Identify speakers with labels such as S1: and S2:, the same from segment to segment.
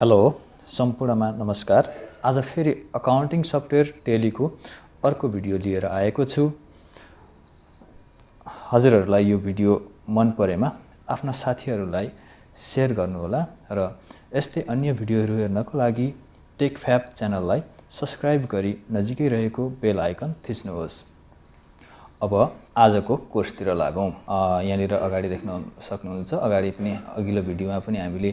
S1: Hello सम्पूर्णमा नमस्कार। आज फेरि अकाउन्टिङ सफ्टवेयर टेलीको अर्को भिडियो लिएर आएको छु। हजुरहरूलाई यो भिडियो मन परेमा आफ्ना साथीहरूलाई सेयर गर्नुहोला र यस्तै अन्य भिडियोहरू हेर्नको लागि टेकफ्याप च्यानललाई सब्स्क्राइब गरी नजिकै रहेको बेल आइकन थिच्नुहोस्। अब आजको कोर्सतिर लागौं। यहाँनिर अगाडि देख्न सक्नुहुन्छ। अगाडि पनि अघिल्लो भिडियोमा पनि हामीले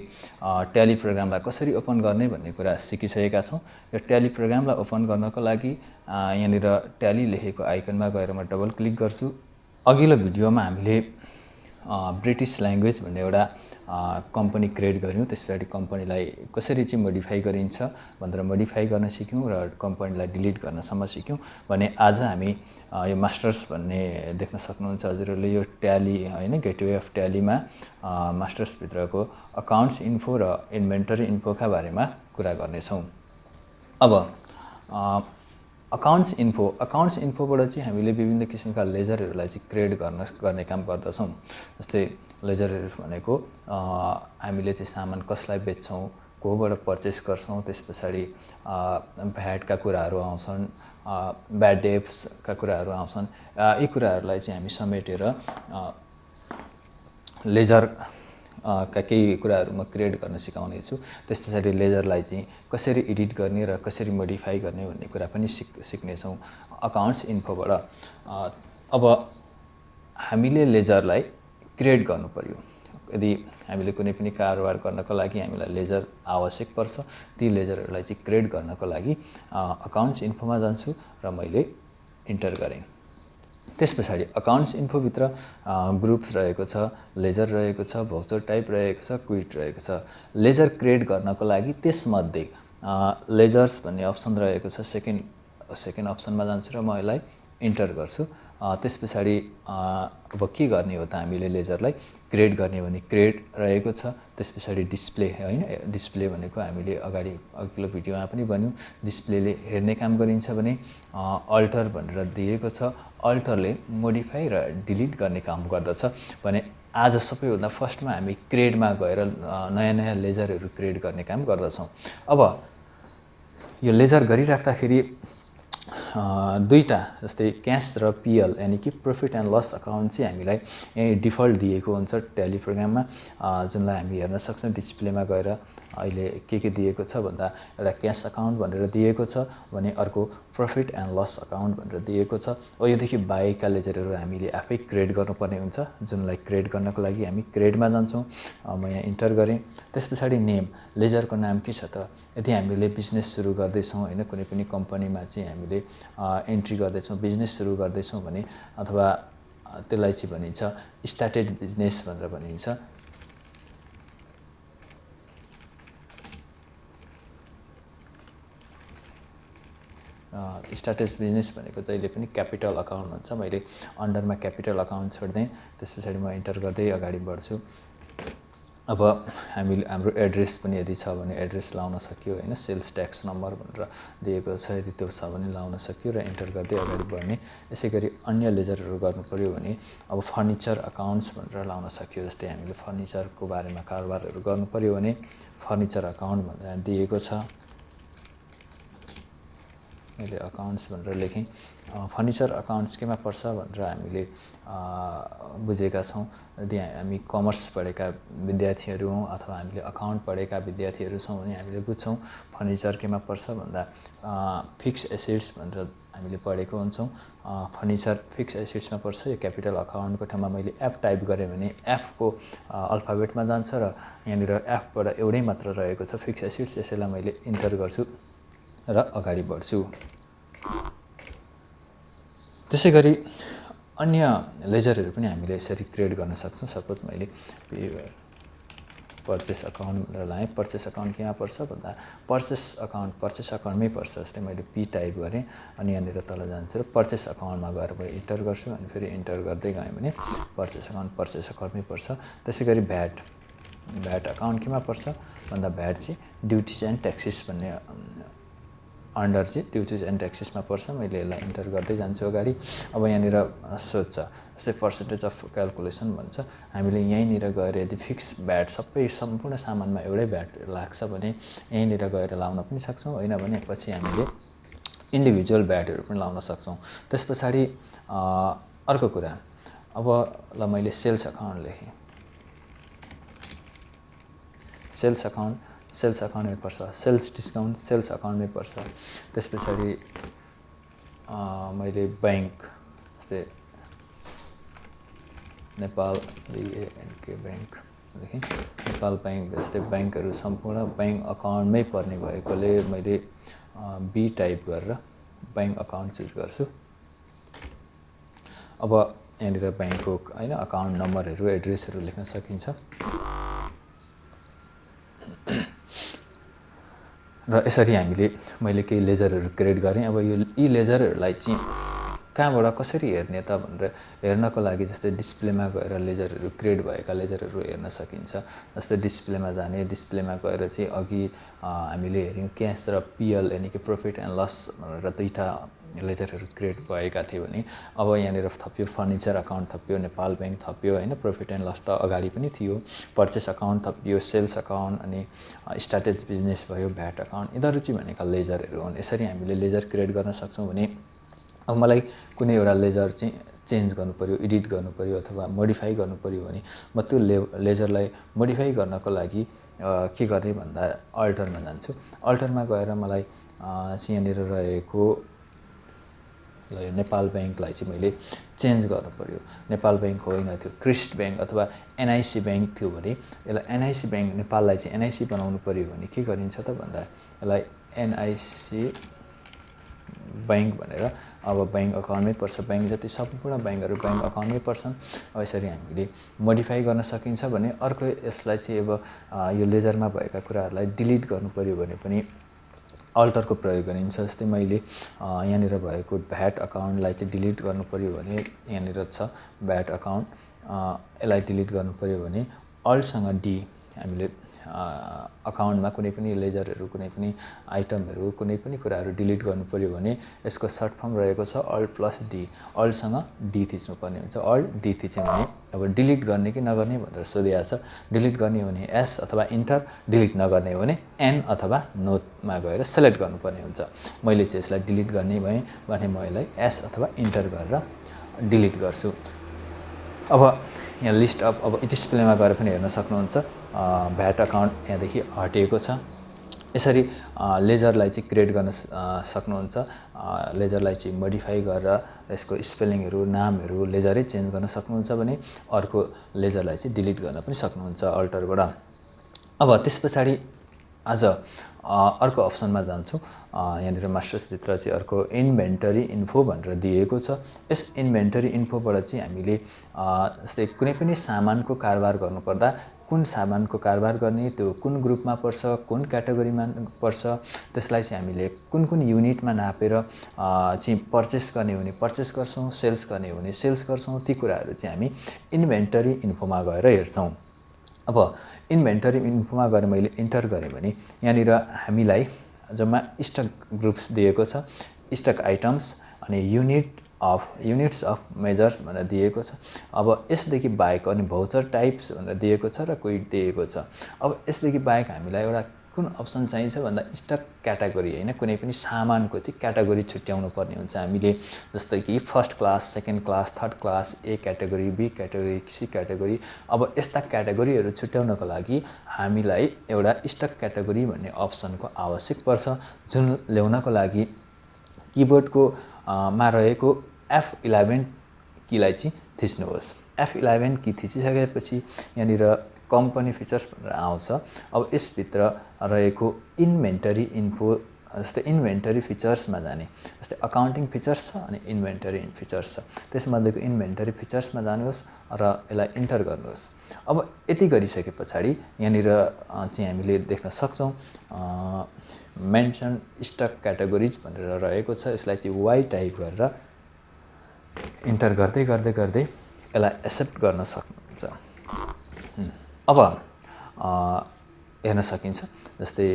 S1: ट्याली प्रोग्रामलाई कसरी ओपन गर्ने भन्ने कुरा सिकिसकेका छौं। यो ट्याली प्रोग्रामलाई ओपन गर्नको लागि यहाँनिर ट्याली लेखेको आइकनमा गएर म डबल क्लिक गर्छु। अघिल्लो भिडियोमा हामीले ब्रिटिश ल्याङ्ग्वेज भन्ने एउटा कम्पनी क्रिएट गर्यौं। त्यसपछि कम्पनीलाई कसरी चाहिँ मोडिफाई गरिन्छ भनेर मोडिफाई गर्न सिक्यौं र कम्पनीलाई डिलिट गर्नसम्म सिक्यौं भने आज हामी यो मास्टर्स भन्ने देख्न सक्नुहुन्छ हजुरहरूले। यो ट्याली हैन, गेटवे अफ ट्यालीमा मास्टर्स भित्रको अकाउन्ट्स इन्फो र इन्भेन्टरी इन्फोका बारेमा कुरा गर्नेछौं। अब अकाउन्ट्स इन्फोबाट चाहिँ हामीले विभिन्न किसिमका लेजरहरूलाई चाहिँ क्रिएट गर्ने काम गर्दछौं। जस्तै लेजरहरू भनेको हामीले चाहिँ सामान कसलाई बेच्छौं, कोबाट पर्चेस गर्छौं, त्यसपछि भ्याटका कुराहरू आउँछन्, ब्याड डेब्ट्सका कुराहरू आउँछन्। यी कुराहरूलाई चाहिँ हामी समेटेर लेजर का केही कुराहरू म क्रिएट गर्न सिकाउने छु। त्यसपछि लेजरलाई चाहिँ कसरी एडिट गर्ने र कसरी मोडिफाई गर्ने भन्ने कुरा पनि सिक्ने छौं अकाउन्ट्स इन्फोबाट। अब हामीले लेजरलाई क्रिएट गर्नु पर्यो। यदि हामीले कुनै पनि कारोबार गर्नको लागि हामीलाई लेजर आवश्यक पर्छ, ती लेजरहरूलाई चाहिँ क्रिएट गर्नको लागि अकाउन्ट्स इन्फोमा जान्छु र मैले इन्टर गरेँ। त्यसपछि अकाउन्ट्स इन्फो भित्र ग्रुप्स रहेको छ, लेजर रहेको छ, भाउचर टाइप रहेको छ, क्विट रहेको छ। लेजर क्रिएट गर्नको लागि त्यसमध्ये लेजर्स भन्ने अप्सन रहेको छ। सेकेन्ड अप्सनमा जान्छु र म यसलाई इन्टर गर्छु। त्यसपछि अब के गर्ने हो त हामीले लेजरलाई क्रिएट गर्ने भने क्रिएट रहेको छ। त्यसपछि डिस्प्ले हैन, डिस्प्ले भनेको हामीले अघिल्लो भिडियोमा पनि भन्यौं, डिस्प्लेले हेर्ने काम गरिन्छ भने अल्टर भनेर दिएको छ। अल्टरले मोडिफाई र डिलिट गर्ने काम गर्दछ भने आज सबैभन्दा फर्स्टमा हामी क्रिएटमा गएर नयाँ लेजरहरू क्रिएट गर्ने काम गर्दछौं। अब यो लेजर गरिराख्दाखेरि दुईटा जस्तै क्याश र पीएल यानी कि प्रॉफिट एन्ड लस अकाउन्ट चाहिँ हामीलाई यही डिफल्ट दिएको हुन्छ ट्याली प्रोग्राममा, जुनलाई हामी हेर्न सक्छौं। डिस्प्लेमा गएर अहिले के दिएको छ भन्दा एउटा क्याश अकाउन्ट भनेर दिएको छ भने अर्को प्रॉफिट एन्ड लस अकाउन्ट भनेर दिएको छ। अब योदेखि बाहेकका लेजरहरू हामीले आफै क्रिएट गर्नुपर्ने हुन्छ, जुनलाई क्रिएट गर्नको लागि हामी क्रिएटमा जान्छौं। म यहाँ इन्टर गरेँ। त्यसपछि नेम, लेजरको नाम के छ त? यदि हामीले बिजनेस सुरु गर्दैछौं हैन, कुनै पनि कम्पनीमा चाहिँ हामीले एन्ट्री गर्दैछौं, बिजनेस सुरु गर्दैछौं भने अथवा त्यसलाई चाहिँ भनिन्छ स्टार्टेड बिजनेस भनेर भनिन्छ। स्टार्टेड बिजनेस भनेको जहिले पनि क्यापिटल अकाउन्ट हुन्छ। मैले अन्डरमा क्यापिटल अकाउन्ट छोड्देँ। त्यसपछि म इन्टर गर्दै अगाडि बढ्छु। अब हाम्रो एड्रेस पनि यदि छ भने एड्रेस लाउन सकियो हैन, सेल्स ट्याक्स नम्बर भनेर दिएको छ, यदि त्यो छ भने लाउन सकियो र इन्टर गर्दै अगाडि बढ्ने। यसैगरी अन्य लेजरहरू गर्नु पर्यो भने अब फर्निचर अकाउन्ट्स भनेर लाउन सकियो। जस्तै हामीले फर्निचरको बारेमा कारोबारहरू गर्नु पर्यो भने फर्निचर अकाउन्ट भनेर दिएको छ। मैले अकाउन्ट्स भनेर लेखेँ। फर्निचर अकाउन्ट्स केमा पर्छ भनेर हामीले बुझेका छौं। यदि हामी कमर्स पढेका विद्यार्थीहरू हौं अथवा हामीले अकाउन्ट पढेका विद्यार्थीहरू छौं भने हामीले बुझ्छौं फर्निचर केमा पर्छ भन्दा फिक्स एसेट्स भनेर हामीले पढेको हुन्छौं। फर्निचर फिक्स एसेट्समा पर्छ। यो क्यापिटल अकाउन्टको ठाउँमा मैले एफ टाइप गरेँ भने एफ को अल्फाबेटमा जान्छ र यहाँनिर एफबाट एउटै मात्र रहेको छ फिक्स एसेट्स। यसैलाई मैले इन्टर गर्छु र अगाडि बढ्छु। त्यसैगरी अन्य लेजरहरू पनि हामीले यसरी क्रिएट गर्न सक्छौं। सपोज मैले पर्चेस अकाउन्ट भनेर लाएँ। पर्चेस अकाउन्ट केमा पर्छ भन्दा पर्चेस अकाउन्टमै पर्छ। जस्तै मैले पी टाइप गरेँ अनि यहाँनिर तल जान्छु र पर्चेस अकाउन्टमा गएर म इन्टर गर्छु अनि फेरि इन्टर गर्दै गएँ भने पर्चेस अकाउन्टमै पर्छ। त्यसैगरी भ्याट अकाउन्ट केमा पर्छ भन्दा भ्याट चाहिँ ड्युटिज एन्ड ट्याक्सेस भन्ने अन्डर चाहिँ ड्युटिज एन्ड ट्याक्सेसमा पर्छ। मैले यसलाई इन्टर गर्दै जान्छु अगाडि। अब यहाँनिर सोध्छ जस्तै पर्सेन्टेज अफ क्यालकुलेसन भन्छ। हामीले यहीँनिर गएर यदि फिक्स भ्याट सबै सम्पूर्ण सामानमा एउटै भ्याट लाग्छ भने यहीँनिर गएर लाउन पनि सक्छौँ, होइन भने पछि हामीले इन्डिभिजुअल भ्याटहरू पनि लाउन सक्छौँ। त्यस पछाडि अर्को कुरा, अब ल मैले सेल्स अकाउन्ट लेखेँ। सेल्स अकाउन्टमै पर्छ। सेल्स डिस्काउन्ट सेल्स अकाउन्टमै पर्छ। त्यस पछाडि मैले ब्याङ्क जस्तै नेपाल BANK ब्याङ्क लेखेँ। नेपाल ब्याङ्क जस्तै ब्याङ्कहरू सम्पूर्ण ब्याङ्क अकाउन्टमै पर्ने भएकोले मैले बी टाइप गरेर ब्याङ्क अकाउन्ट चुज गर्छु। अब यहाँनिर ब्याङ्कको होइन अकाउन्ट नम्बरहरू एड्रेसहरू लेख्न सकिन्छ। र यसरी मैले केही लेजरहरू क्रिएट गरेँ। अब यी लेजरहरूलाई चाहिँ कहाँबाट कसरी हेर्ने त भनेर हेर्नको लागि जस्तै डिस्प्लेमा गएर लेजरहरू क्रिएट भएका लेजरहरू हेर्न सकिन्छ। जस्तै डिस्प्लेमा जाने, डिस्प्लेमा गएर चाहिँ अघि हामीले हेऱ्यौँ क्यास र PL यानि कि प्रफिट एन्ड लस भनेर दुईवटा लेजरहरू क्रिएट भएका थिए भने अब यहाँनिर थप्यो फर्निचर अकाउन्ट थप्यो, नेपाल ब्याङ्क थप्यो, होइन प्रफिट एन्ड लस त अगाडि पनि थियो, पर्चेस अकाउन्ट थप्यो, सेल्स अकाउन्ट, अनि स्टार्टेज बिजनेस भयो, भ्याट अकाउन्ट, यिनीहरू चाहिँ भनेका लेजरहरू हुन्। यसरी हामीले लेजर क्रिएट गर्न सक्छौँ। भने अब मलाई कुनै एउटा लेजर चाहिँ चेन्ज गर्नु पर्यो, एडिट गर्नु पर्यो अथवा मोडिफाई गर्नु पर्यो भने म त्यो लेजरलाई मोडिफाई गर्नको लागि के गर्ने भन्दा अल्टरमा जान्छु। अल्टरमा गएर मलाई यहाँनिर रहेको नेपाल ब्याङ्कलाई चाहिँ मैले चेन्ज गर्नु पर्यो। नेपाल ब्याङ्क होइन त्यो क्रिस्ट ब्याङ्क अथवा NIC ब्याङ्क थियो भने यसलाई NIC ब्याङ्क नेपाललाई चाहिँ NIC बनाउनु पर्यो भने के गरिन्छ त भन्दा यसलाई NIC ब्याङ्क भनेर अब ब्याङ्क अकाउन्टमै पर्छ। ब्याङ्क जति सम्पूर्ण ब्याङ्कहरू ब्याङ्क अकाउन्टमै पर्छन्। अब यसरी हामीले मोडिफाई गर्न सकिन्छ। भने अर्को यसलाई चाहिँ अब यो लेजरमा भएका कुराहरूलाई डिलिट गर्नु पर्यो भने पनि अल्टरको प्रयोग गरिन्छ। जस्तै मैले यहाँनिर भएको भ्याट अकाउन्टलाई चाहिँ डिलिट गर्नु पर्यो भने यहाँनिर छ भ्याट अकाउन्ट, यसलाई डिलिट गर्नु पर्यो भने अल्टसँग डी हामीले अकाउन्टमा कुनै पनि लेजरहरू, कुनै पनि आइटमहरू, कुनै पनि कुराहरू डिलिट गर्नु पर्यो भने यसको सर्ट फर्म रहेको छ अल्ट प्लस डी। अल्टसँग डी थिच्नु पर्ने हुन्छ। अल्ट डी थिच्यो भने अब डिलिट गर्ने कि नगर्ने भनेर सोधिएको छ। डिलिट गर्ने हो भने एस अथवा इन्टर, डिलिट नगर्ने हो भने एन अथवा नोटमा गएर सेलेक्ट गर्नुपर्ने हुन्छ। मैले चाहिँ यसलाई डिलिट गर्ने भएँ भने म यसलाई एस अथवा इन्टर गरेर डिलिट गर्छु। अब यहाँ लिस्ट अफ अब डिस्प्लेमा गएर पनि हेर्न सक्नुहुन्छ भ्याट अकाउन्ट यहाँदेखि हटिएको छ। यसरी लेजरलाई चाहिँ क्रिएट गर्न सक्नुहुन्छ। लेजरलाई चाहिँ मोडिफाई गरेर यसको स्पेलिङहरू, नामहरू लेजरै चेन्ज गर्न सक्नुहुन्छ भने अर्को लेजरलाई चाहिँ डिलिट गर्न पनि सक्नुहुन्छ अल्टरबाट। अब त्यस पछाडि आज अर्को अप्सनमा जान्छु। यहाँनिर मास्टर्सभित्र चाहिँ अर्को इन्भेन्टरी इन्फो भनेर दिएको छ। यस इन्भेन्टरी इन्फोबाट चाहिँ हामीले जस्तै कुनै पनि सामानको कारोबार गर्नुपर्दा कुन सामानको कारोबार गर्ने, त्यो कुन ग्रुपमा पर्छ, कुन क्याटेगोरीमा पर्छ, त्यसलाई चाहिँ हामीले कुन कुन युनिटमा नापेर चाहिँ पर्चेस गर्ने हो भने पर्चेस गर्छौँ, सेल्स गर्ने हो भने सेल्स गर्छौँ। ती कुराहरू चाहिँ हामी इन्भेन्टरी इन्फोमा गएर हेर्छौँ। अब इन्भेन्टरी इन्फोमा गएर मैले इन्टर गरेँ भने यहाँनिर हामीलाई जम्मा स्टक ग्रुप्स दिएको छ, स्टक आइटम्स, अनि युनिट्स अफ मेजर्स भनेर दिएको छ। अब यसदेखि बाहेक अनि भाउचर टाइप्स भनेर दिएको छ र क्विट दिएको छ। अब यसदेखि बाहेक हामीलाई एउटा कुन अप्सन चाहिन्छ भन्दा स्टक क्याटेगोरी, होइन कुनै पनि सामानको चाहिँ क्याटेगोरी छुट्याउनु पर्ने हुन्छ हामीले। जस्तै कि first class, second class, third class, A category, B category, C category. अब यस्ता क्याटेगोरीहरू छुट्याउनको लागि हामीलाई एउटा स्टक क्याटेगोरी भन्ने अप्सनको आवश्यक पर्छ, जुन ल्याउनको लागि किबोर्डको मा रहेको F11 कीलाई चाहिँ थिच्नुहोस्। F11 की थिचिसकेपछि यहाँनिर कम्पनी फिचर्स भनेर आउँछ। अब यसभित्र रहेको इन्भेन्टरी इन्फो जस्तै इन्भेन्टरी फिचर्समा जाने, जस्तै अकाउन्टिङ फिचर्स छ अनि इन्भेन्टरी फिचर्स छ। त्यसमध्येको इन्भेन्टरी फिचर्समा जानुहोस् र यसलाई इन्टर गर्नुहोस्। अब यति गरिसके पछाडि यहाँनिर चाहिँ हामीले देख्न सक्छौँ मेन्सन स्टक क्याटेगोरिज भनेर रहेको छ। यसलाई चाहिँ वाइ टाइप गरेर इन्टर गर्दै यसलाई एक्सेप्ट गर्न सक्नुहुन्छ। अब हेर्न सकिन्छ जस्तै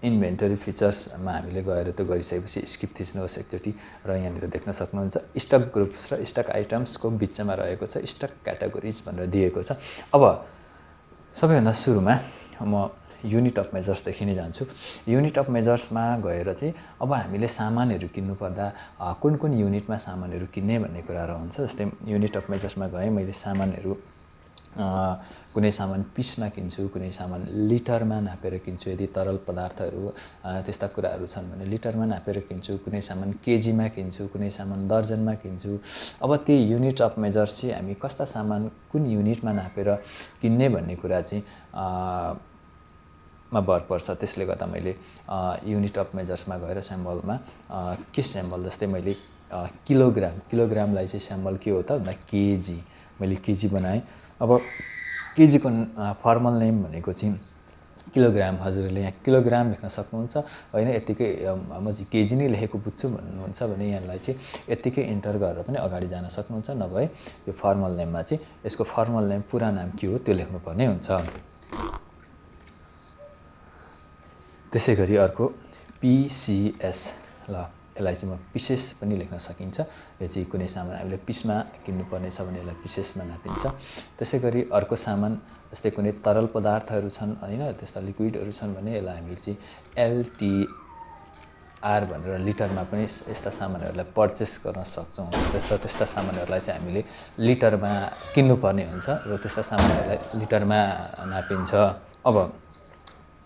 S1: इन्भेन्टरी फिचर्समा हामीले गएर त्यो गरिसकेपछि स्किप थिच्नुहोस् एकचोटि र यहाँनिर देख्न सक्नुहुन्छ स्टक ग्रुप्स र स्टक आइटम्सको बिचमा रहेको छ स्टक क्याटेगोरिज भनेर दिएको छ। अब सबैभन्दा सुरुमा म युनिट अफ मेजर्सदेखि नै जान्छु। युनिट अफ मेजर्समा गएर चाहिँ अब हामीले सामानहरू किन्नुपर्दा कुन कुन युनिटमा सामानहरू किन्ने भन्ने कुराहरू हुन्छ। जस्तै युनिट अफ मेजर्समा गएँ मैले सामानहरू कुनै सामान पिसमा किन्छु, कुनै सामान लिटरमा नापेर किन्छु। यदि तरल पदार्थहरू त्यस्ता कुराहरू छन् भने लिटरमा नापेर किन्छु, कुनै सामान केजीमा किन्छु, कुनै सामान दर्जनमा किन्छु। अब ती युनिट अफ मेजर्स चाहिँ हामी कस्ता सामान कुन युनिटमा नापेर किन्ने भन्ने कुरा चाहिँ मा भर पर्छ। त्यसले गर्दा मैले युनिट अफ मेजर्समा गएर स्याम्बलमा के स्याम्बल जस्तै मैले किलोग्रामलाई चाहिँ स्याम्बल के हो त भन्दा केजी, मैले केजी बनाएँ। अब केजीको फर्मल नेम भनेको चाहिँ किलोग्राम। हजुरहरूले यहाँ किलोग्राम लेख्न सक्नुहुन्छ होइन, यत्तिकै म चाहिँ केजी नै लेखेको बुझ्छु भन्नुहुन्छ भने यहाँलाई चाहिँ यत्तिकै इन्टर गरेर पनि अगाडि जान सक्नुहुन्छ। नभए यो फर्मल नेममा चाहिँ यसको फर्मल नेम पुरा नाम के हो त्यो लेख्नुपर्ने हुन्छ। त्यसै गरी अर्को पिसिएस, ल यसलाई चाहिँ म पिसेस पनि लेख्न सकिन्छ। यो चाहिँ कुनै सामान हामीले पिसमा किन्नुपर्ने छ भने यसलाई पिसेसमा नापिन्छ। त्यसै गरी अर्को सामान जस्तै कुनै तरल पदार्थहरू छन् होइन, त्यस्ता लिक्विडहरू छन् भने यसलाई हामीले चाहिँ एलटिआर भनेर लिटरमा पनि यस्ता सामानहरूलाई पर्चेस गर्न सक्छौँ। त्यस्ता सामानहरूलाई चाहिँ हामीले लिटरमा किन्नुपर्ने हुन्छ र त्यस्ता सामानहरूलाई लिटरमा नापिन्छ। अब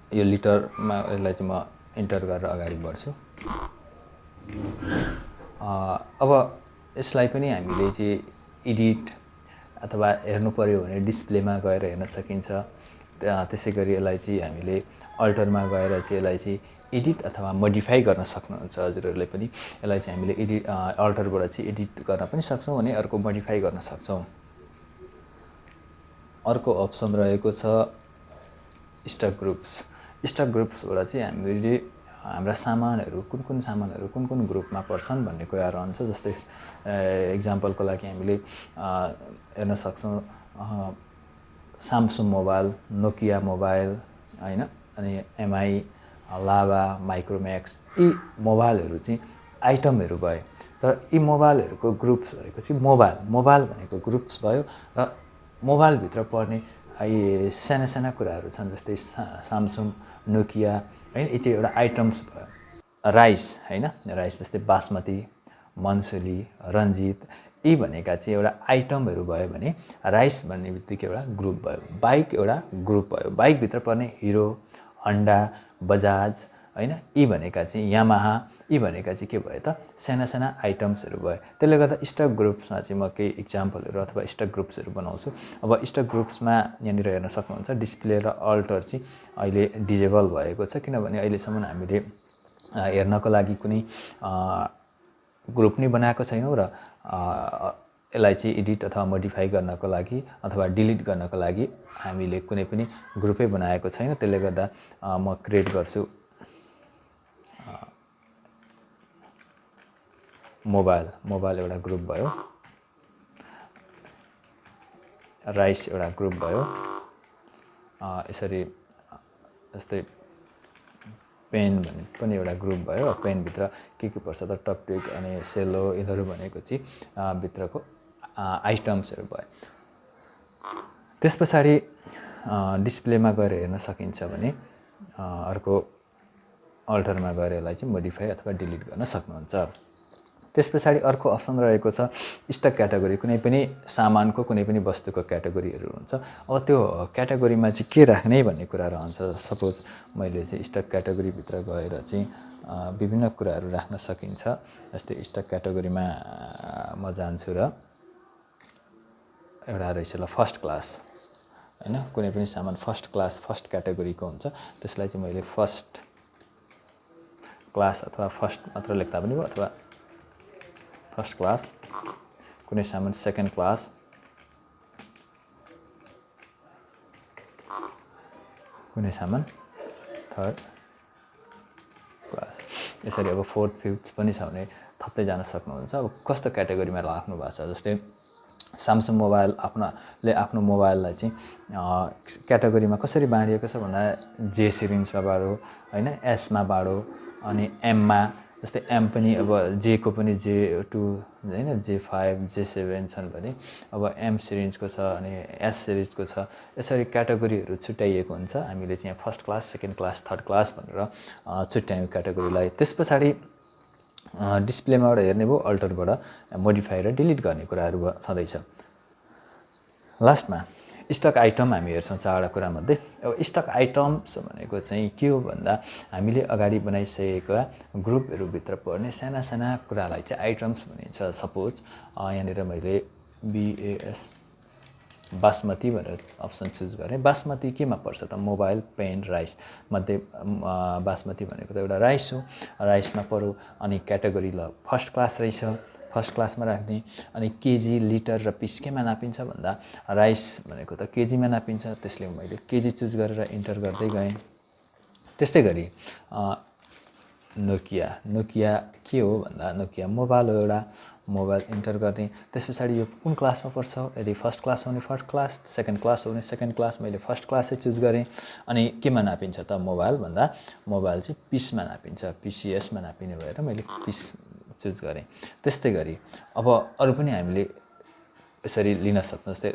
S1: यो लिटरमा यसलाई चाहिँ म इन्टर गरेर अगाडि बढ्छु। अब यसलाई पनि हामीले चाहिँ एडिट अथवा हेर्नु पर्यो भने डिस्प्लेमा गएर हेर्न सकिन्छ। त्यसै गरी यसलाई चाहिँ हामीले अल्टरमा गएर चाहिँ यसलाई चाहिँ एडिट अथवा मोडिफाई गर्न सक्नुहुन्छ हजुरहरूले पनि। यसलाई चाहिँ हामीले अल्टरबाट चाहिँ एडिट गर्न पनि सक्छौँ भने अर्को मोडिफाई गर्न सक्छौँ। अर्को अप्सन रहेको छ स्टक ग्रुप्स। स्टक ग्रुप्सबाट चाहिँ हामीले हाम्रा सामानहरू कुन कुन ग्रुपमा पर्छन् भन्ने कुरा रहन्छ। जस्तै एक्जाम्पलको लागि हामीले हेर्न सक्छौँ स्यामसङ मोबाइल, नोकिया मोबाइल होइन, अनि एमआई, लाभा, माइक्रोम्याक्स, यी मोबाइलहरू चाहिँ आइटमहरू भए। तर यी मोबाइलहरूको ग्रुप्स भनेको चाहिँ मोबाइल भनेको ग्रुप्स भयो र मोबाइलभित्र पर्ने यी साना कुराहरू छन् जस्तै स्यामसङ, नोकिया होइन, यी चाहिँ एउटा आइटम्स भयो। राइस होइन, राइस जस्तै बासमती, मनसुली, रन्जित यी भनेका चाहिँ एउटा आइटमहरू भयो भने राइस भन्ने बित्तिकै एउटा ग्रुप भयो। बाइक एउटा ग्रुप भयो, बाइकभित्र पर्ने हिरो, हन्डा, बजाज होइन, यी भनेका चाहिँ यामाहा, यी भनेका चाहिँ के भयो त साना आइटम्सहरू भयो। त्यसले गर्दा स्टक ग्रुप्समा चाहिँ म केही इक्जाम्पलहरू अथवा स्टक ग्रुप्सहरू बनाउँछु। अब स्टक ग्रुप्समा यहाँनिर हेर्न सक्नुहुन्छ डिस्प्ले र अल्टर चाहिँ अहिले डिजेबल भएको छ, किनभने अहिलेसम्म हामीले हेर्नको लागि कुनै ग्रुप नै बनाएको छैनौँ र यसलाई चाहिँ एडिट अथवा मोडिफाई गर्नको लागि अथवा डिलिट गर्नको लागि हामीले कुनै पनि ग्रुपै बनाएको छैन। त्यसले गर्दा म क्रिएट गर्छु मोबाइल एउटा ग्रुप भयो, राइस एउटा ग्रुप भयो, यसरी जस्तै पेन भन्ने पनि एउटा ग्रुप भयो। पेनभित्र के पर्छ त टपटिक अनि सेलो यिनीहरू भनेको चाहिँ भित्रको आइटम्सहरू भयो। त्यस पछाडि डिस्प्लेमा गएर हेर्न सकिन्छ भने अर्को अल्टरमा गएर यसलाई चाहिँ मोडिफाई अथवा डिलिट गर्न सक्नुहुन्छ। त्यस पछाडि अर्को अप्सन रहेको छ स्टक क्याटेगोरी। कुनै पनि सामानको कुनै पनि वस्तुको क्याटेगोरीहरू हुन्छ। अब त्यो क्याटेगोरीमा चाहिँ के राख्ने भन्ने कुरा रहन्छ। सपोज मैले चाहिँ स्टक क्याटेगोरीभित्र गएर चाहिँ विभिन्न कुराहरू राख्न सकिन्छ। जस्तै स्टक क्याटेगोरीमा म जान्छु र एउटा रहेछ ल फर्स्ट क्लास होइन, कुनै पनि सामान फर्स्ट क्याटेगोरीको हुन्छ। त्यसलाई चाहिँ मैले फर्स्ट क्लास अथवा फर्स्ट मात्र लेख्दा पनि भयो, अथवा फर्स्ट क्लास। कुनै सामान सेकेन्ड क्लास, कुनै सामान थर्ड क्लास, यसरी अब फोर्थ फिफ्थ पनि छ भने थप्दै जान सक्नुहुन्छ। अब कस्तो क्याटेगोरीमा राख्नु भएको छ, जस्तै स्यामसङ मोबाइल आफ्नो मोबाइललाई चाहिँ क्याटेगोरीमा कसरी बाँडिएको छ भन्दा जे सिरिन्जमा बाँडो होइन, एसमा बाँडो अनि एममा, जस्तै एम पनि अब जेको पनि J2 होइन, J5 J7 छन् भने अब एम सिरिजको छ अनि एस सिरिजको छ। यसरी क्याटेगोरीहरू छुट्याइएको हुन्छ। हामीले चाहिँ first class, second class, third class भनेर छुट्यायौँ क्याटेगोरीलाई। त्यस पछाडि डिस्प्लेमाबाट हेर्ने भयो, अल्टरबाट मोडिफाई र डिलिट गर्ने कुराहरू छँदैछ। लास्टमा स्टक आइटम हामी हेर्छौँ 4वटा कुरामध्ये। अब स्टक आइटम्स भनेको चाहिँ के हो भन्दा हामीले अगाडि बनाइसकेका ग्रुपहरूभित्र पर्ने साना साना कुरालाई चाहिँ आइटम्स भनिन्छ। सपोज यहाँनिर मैले BAS बासमती भनेर अप्सन चुज गरेँ। बासमती केमा पर्छ त? मोबाइल, पेन, राइस मध्ये बासमती भनेको त एउटा राइस हो, राइसमा पऱ्यो। अनि क्याटेगोरी ल फर्स्ट क्लास रहेछ, फर्स्ट क्लासमा राख्ने। अनि केजी, लिटर र पिस केमा नापिन्छ भन्दा राइस भनेको त केजीमा नापिन्छ, त्यसले मैले केजी चुज गरेर इन्टर गर्दै गएँ। त्यस्तै गरी नोकिया के हो भन्दा नोकिया मोबाइल हो एउटा, मोबाइल इन्टर गर्ने। त्यस पछाडि यो कुन क्लासमा पर्छ? यदि फर्स्ट क्लास हो भने फर्स्ट क्लास, सेकेन्ड क्लास हो भने सेकेन्ड क्लास। मैले फर्स्ट क्लासै चुज गरेँ। अनि केमा नापिन्छ त मोबाइल भन्दा मोबाइल चाहिँ पिसमा नापिन्छ, PCSमा नापिने भएर मैले पिस चुज गरेँ। त्यस्तै गरी अब अरू पनि हामीले यसरी लिन सक्छौँ। जस्तै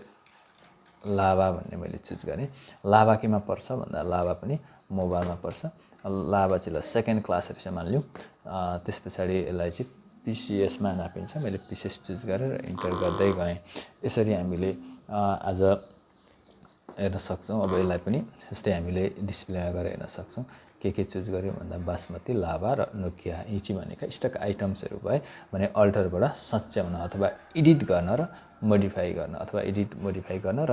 S1: लाभा भन्ने मैले चुज गरेँ। लाभा केमा पर्छ भन्दा लाभा पनि मोबाइलमा पर्छ। लाभा चाहिँ ल सेकेन्ड क्लास रहेछ मानिलिउँ। त्यस पछाडि यसलाई चाहिँ PCSमा नापिन्छ, मैले PCS चुज गरेर इन्टर गर्दै गएँ। यसरी हामीले आज हेर्न सक्छौँ। अब यसलाई पनि यस्तै हामीले डिस्प्लेमा गएर हेर्न सक्छौँ। के चुज गऱ्यौँ भन्दा बासमती, लाभा र नोकिया, यी चाहिँ भनेका स्टक आइटम्सहरू भए भने अल्टरबाट सच्याउन अथवा एडिट गर्न र मोडिफाई गर्न अथवा मोडिफाई गर्न र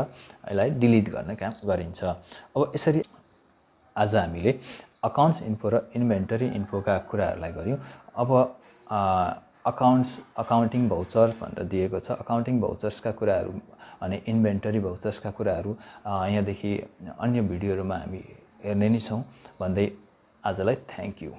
S1: यसलाई डिलिट गर्ने काम गरिन्छ। अब यसरी आज हामीले अकाउन्ट्स इन्फो र इन्भेन्टरी इन्फोका कुराहरूलाई गऱ्यौँ। अब अकाउन्टिङ भाउचर भनेर दिएको छ। अकाउन्टिङ भाउचर्सका कुराहरू अनि इन्भेन्टरी भाउचर्सका कुराहरू यहाँदेखि अन्य भिडियोहरूमा हामी हेर्ने नै छौँ भन्दै आजलाई थ्याङ्क यू।